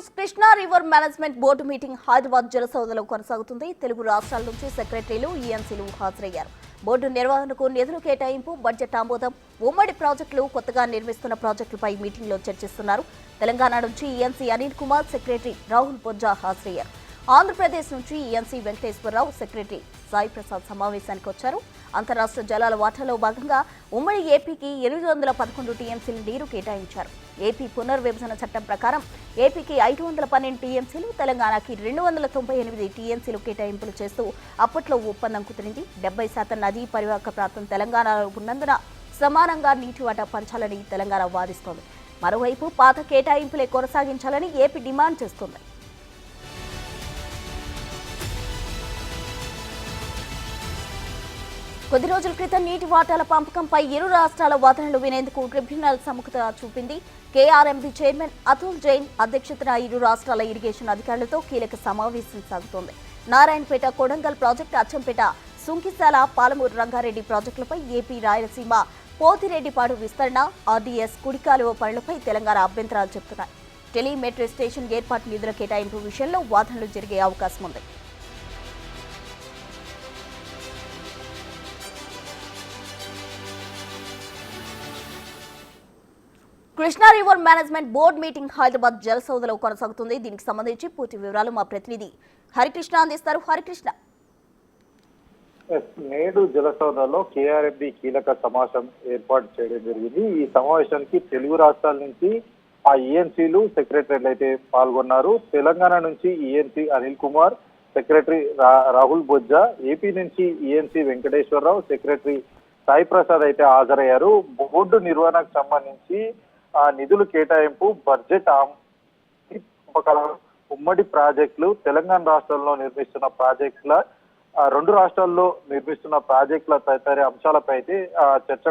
News. Krishna river management board meeting Hyderabad జలసౌధలో కొనసాగుతుంది. తెలుగు రాష్ట్రాల నుంచి సెక్రటరీలు, ఈఎన్సీలు హాజరయ్యారు. బోర్డు నిర్వహణకు నిధులు కేటాయింపు, బడ్జెట్ ఆమోదం, ఉమ్మడి ప్రాజెక్టులు, కొత్తగా నిర్మిస్తున్న ప్రాజెక్టులపై మీటింగ్లో చర్చిస్తున్నారు. తెలంగాణ నుంచి ఈఎన్సీ అనిల్ కుమార్, సెక్రటరీ రాహుల్ బొజ్జా హాజరయ్యారు. ఆంధ్రప్రదేశ్ నుంచి ఈఎన్సీ వెంకటేశ్వరరావు, సెక్రటరీ సాయి ప్రసాద్ సమావేశానికి వచ్చారు. అంతరాష్ట్ర జలాల వాటాలో భాగంగా ఉమ్మడి ఏపీకి 811 టీఎంసీలు నీరు కేటాయించారు. ఏపీ పునర్విభజన చట్టం ప్రకారం ఏపీకి 512 టీఎంసీలు, తెలంగాణకి 298 టీఎంసీలు కేటాయింపులు చేస్తూ అప్పట్లో ఒప్పందం కుదిరింది. 70% నదీ పరివాహక ప్రాంతం తెలంగాణలో ఉన్నందున సమానంగా నీటి వాటా పంచాలని తెలంగాణ వాదిస్తోంది. మరోవైపు పాత కేటాయింపులే కొనసాగించాలని ఏపీ డిమాండ్ చేస్తోంది. కొద్ది రోజుల క్రితం నీటి వాటాల పంపకంపై ఇరు రాష్ట్రాల వాదనలు వినేందుకు ట్రిబ్యునల్ సముఖత చూపింది. కేఆర్ఎంబీ చైర్మన్ అతుల్ జైన్ అధ్యక్షతన ఇరు రాష్ట్రాల ఇరిగేషన్ అధికారులతో కీలక సమావేశం సాగుతోంది. నారాయణపేట, కొడంగల్ ప్రాజెక్టు, అచ్చంపేట, సుంకిశాల, పాలమూరు రంగారెడ్డి ప్రాజెక్టులపై, ఏపీ రాయలసీమ పోతిరెడ్డిపాడు విస్తరణ, ఆర్డీఎస్ కుడికాలువ పనులపై తెలంగాణ అభ్యంతరాలు చెబుతున్నాయి. టెలిమెట్రీ స్టేషన్ ఏర్పాటు నిధుల కేటాయింపు విషయంలో వాదనలు జరిగే అవకాశం ఉంది. Krishna river management board meeting Hyderabad జలసౌధలో కొనసాగుతుంది. దీనికి సంబంధించి పూర్తి వివరాలు మా ప్రతినిధి హరికృష్ణ అందిస్తారు. హరికృష్ణ, నేడు జలసౌధలో కేఆర్ఎంబీ కీలక సమావేశం ఏర్పాటు చేయడం జరిగింది. ఈ సమావేశానికి తెలుగు రాష్ట్రాల నుంచి ఆ ఈఎన్సీలు, సెక్రటరీలు అయితే పాల్గొన్నారు. తెలంగాణ నుంచి ENC Anil Kumar, secretary Rahul Bojja, AP నుంచి ఈఎన్సీ వెంకటేశ్వరరావు, సెక్రటరీ సాయి ప్రసాద్ అయితే హాజరయ్యారు. బోర్డు నిర్వహణకు సంబంధించి నిధులు కేటాయింపు, బడ్జెట్ ఉమ్మడి ప్రాజెక్టులు, తెలంగాణ రాష్ట్రంలో నిర్మిస్తున్న ప్రాజెక్టుల, రెండు రాష్ట్రాల్లో నిర్మిస్తున్న ప్రాజెక్టుల తదితర అంశాలపై అయితే చర్చ.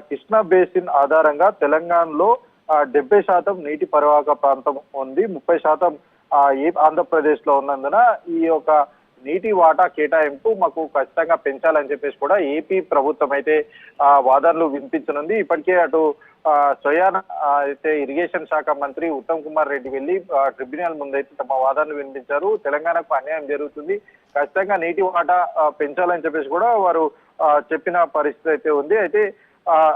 కృష్ణా బేసిన్ ఆధారంగా తెలంగాణలో 70% నీటి పరివాహక ప్రాంతం ఉంది, 30% ఆంధ్రప్రదేశ్ లో ఉన్నందున ఈ యొక్క నీటి వాటా కేటాయింపు మాకు ఖచ్చితంగా పెంచాలని చెప్పేసి కూడా ఏపీ ప్రభుత్వం అయితే వాదనలు వినిపించనుంది. ఇప్పటికే అటు స్వయాన అయితే ఇరిగేషన్ శాఖ మంత్రి ఉత్తమ్ కుమార్ రెడ్డి వెళ్లి ట్రిబ్యునల్ ముందైతే తమ వాదనలు వినిపించారు. తెలంగాణకు అన్యాయం జరుగుతుంది, ఖచ్చితంగా నీటి వాటా పెంచాలని చెప్పేసి కూడా వారు చెప్పిన పరిస్థితి అయితే ఉంది. అయితే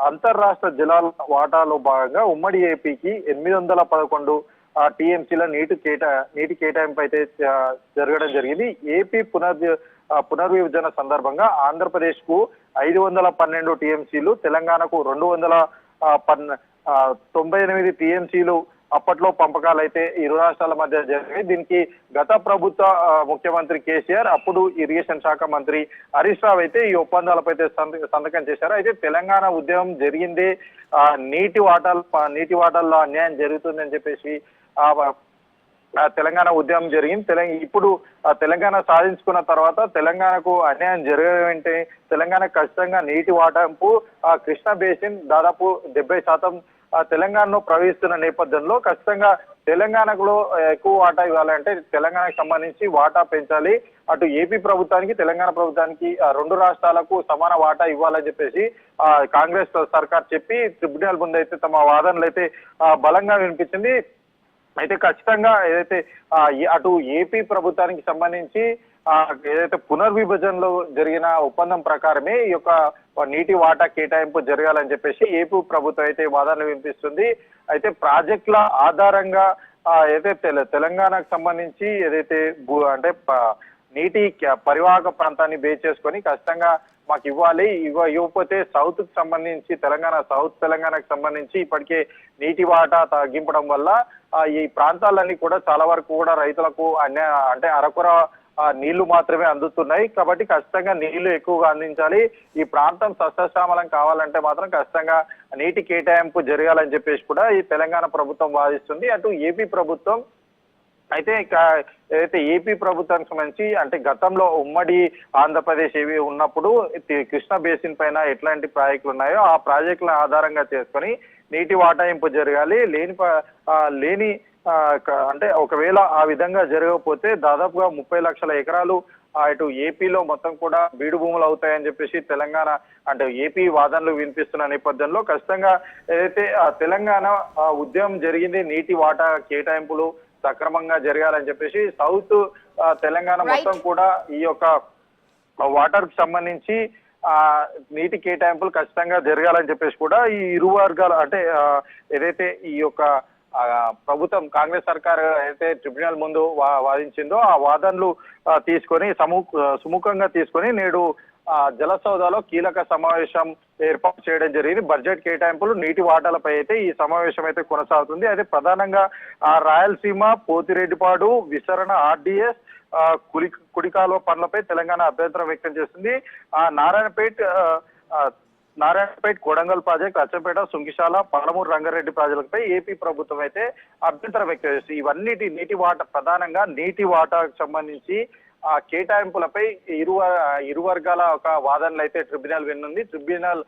అంతర్రాష్ట్ర జలాల వాటాలో భాగంగా ఉమ్మడి ఏపీకి 811 టీఎంసీల నీటి కేటాయింపు అయితే జరగడం జరిగింది. ఏపీ పునర్విభజన సందర్భంగా ఆంధ్రప్రదేశ్ కు 512 టీఎంసీలు, తెలంగాణకు 298 టీఎంసీలు అప్పట్లో పంపకాలు అయితే ఇరు రాష్ట్రాల మధ్య జరిగాయి. దీనికి గత ప్రభుత్వ ముఖ్యమంత్రి కేసీఆర్, అప్పుడు ఇరిగేషన్ శాఖ మంత్రి హరీష్ రావు అయితే ఈ ఒప్పందాలపై సంతకం చేశారు. అయితే తెలంగాణ ఉద్యమం జరిగిందే నీటి వాటాల్లో అన్యాయం జరుగుతుందని చెప్పేసి తెలంగాణ ఉద్యమం జరిగింది. ఇప్పుడు తెలంగాణ సాధించుకున్న తర్వాత తెలంగాణకు అన్యాయం జరగడంటే తెలంగాణకు ఖచ్చితంగా నీటి వాటాంపు, కృష్ణా బేసిన్ దాదాపు 70% తెలంగాణలో ప్రవహిస్తున్న నేపథ్యంలో ఖచ్చితంగా తెలంగాణలో ఎక్కువ వాటా ఇవ్వాలంటే తెలంగాణకు సంబంధించి వాటా పెంచాలి. అటు ఏపీ ప్రభుత్వానికి, తెలంగాణ ప్రభుత్వానికి, రెండు రాష్ట్రాలకు సమాన వాటా ఇవ్వాలని చెప్పేసి కాంగ్రెస్ సర్కార్ చెప్పి ట్రిబ్యునల్ ముందైతే తమ వాదనలు అయితే బలంగా వినిపించింది. అయితే ఖచ్చితంగా ఏదైతే అటు ఏపీ ప్రభుత్వానికి సంబంధించి ఏదైతే పునర్విభజనలో జరిగిన ఒప్పందం ప్రకారమే ఈ యొక్క నీటి వాటా కేటాయింపు జరగాలని చెప్పేసి ఏపీ ప్రభుత్వం అయితే వాదనలు వినిపిస్తుంది. అయితే ప్రాజెక్టుల ఆధారంగా ఏదైతే తెలంగాణకు సంబంధించి ఏదైతే అంటే నీటి పరివాహక ప్రాంతాన్ని బేస్ చేసుకొని ఖచ్చితంగా మాకు ఇవ్వాలి, ఇవ్వకపోతే సౌత్ కు సంబంధించి సౌత్ తెలంగాణకు సంబంధించి ఇప్పటికే నీటి వాటా తగ్గింపడం వల్ల ఈ ప్రాంతాలన్నీ కూడా చాలా వరకు కూడా రైతులకు అంటే అరకొర నీళ్లు మాత్రమే అందుతున్నాయి. కాబట్టి ఖచ్చితంగా నీళ్లు ఎక్కువగా అందించాలి, ఈ ప్రాంతం సస్యశ్యామలం కావాలంటే మాత్రం ఖచ్చితంగా నీటి కేటాయింపు జరగాలని చెప్పేసి కూడా ఈ తెలంగాణ ప్రభుత్వం వాదిస్తుంది. అటు ఏపీ ప్రభుత్వం అయితే ఏదైతే ఏపీ ప్రభుత్వానికి సంబంధించి అంటే గతంలో ఉమ్మడి ఆంధ్రప్రదేశ్ ఏవి ఉన్నప్పుడు కృష్ణా బేసిన్ పైన ఎట్లాంటి ప్రాజెక్టులు ఉన్నాయో ఆ ప్రాజెక్టులను ఆధారంగా చేసుకొని నీటి వాటాయింపు జరగాలి. లేని అంటే ఒకవేళ ఆ విధంగా జరగకపోతే దాదాపుగా 30 లక్షల ఎకరాలు ఇటు ఏపీలో మొత్తం కూడా బీడు భూములు అవుతాయని చెప్పేసి తెలంగాణ అంటే ఏపీ వాదనలు వినిపిస్తున్న నేపథ్యంలో ఖచ్చితంగా ఏదైతే తెలంగాణ ఉద్యమం జరిగింది నీటి వాటా కేటాయింపులు సక్రమంగా జరగాలని చెప్పేసి సౌత్ తెలంగాణ మొత్తం కూడా ఈ యొక్క వాటర్ కి సంబంధించి నీటి కేటాయింపులు ఖచ్చితంగా జరగాలని చెప్పేసి కూడా ఈ ఇరు వర్గాలు అంటే ఏదైతే ఈ యొక్క ప్రభుత్వం కాంగ్రెస్ సర్కార్ అయితే ట్రిబ్యునల్ ముందు వాదించిందో ఆ వాదనలు తీసుకొని సుముఖంగా తీసుకొని నేడు జలసౌదాలో కీలక సమావేశం ఏర్పాటు చేయడం జరిగింది. బడ్జెట్ కేటాయింపులు నీటి వాటాలపై అయితే ఈ సమావేశం అయితే కొనసాగుతుంది. అయితే ప్రధానంగా రాయలసీమ పోతిరెడ్డిపాడు విసరణ ఆర్డీఎస్ కుడికాలువ పనులపై తెలంగాణ అభ్యంతరం వ్యక్తం చేస్తుంది. నారాయణపేట్ కొడంగల్ ప్రాజెక్ట్ అచ్చంపేట సుంకిశాల పాలమూరు రంగారెడ్డి ప్రాజెక్టులపై ఏపీ ప్రభుత్వం అయితే అభ్యంతరం వ్యక్తం చేస్తుంది. ఇవన్నిటి నీటి వాటా ప్రధానంగా నీటి వాటాకు సంబంధించి కేటాయింపులపై ఇరు వర్గాల ఒక వాదనలు అయితే ట్రిబ్యునల్ విన్నుంది. ట్రిబ్యునల్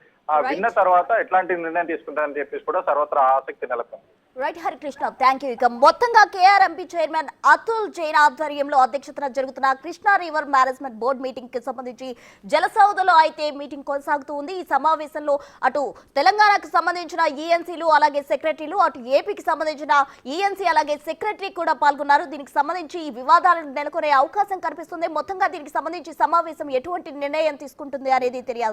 విన్న తర్వాత ఎట్లాంటి నిర్ణయం తీసుకుంటారని చెప్పేసి కూడా సర్వత్రా ఆసక్తి నెలకొంది. Right Harikrishna, thank you. ఇక మొత్తంగా కేఆర్ఎంపీ చైర్మన్ అతుల్ జైన్ ఆధ్వర్యంలో అధ్యక్షతన జరుగుతున్న Krishna river management board meeting కి సంబంధించి జలసౌదలో అయితే మీటింగ్ కొనసాగుతూ ఉంది. ఈ సమావేశంలో అటు తెలంగాణకు సంబంధించిన ఈఎన్సీలు అలాగే సెక్రటరీలు, అటు ఏపీకి సంబంధించిన ఈఎన్సీ అలాగే సెక్రటరీ కూడా పాల్గొన్నారు. దీనికి సంబంధించి ఈ వివాదాలను నెలకొనే అవకాశం కనిపిస్తుంది. మొత్తంగా దీనికి సంబంధించి సమావేశం ఎటువంటి నిర్ణయం తీసుకుంటుంది అనేది తెలియాలి.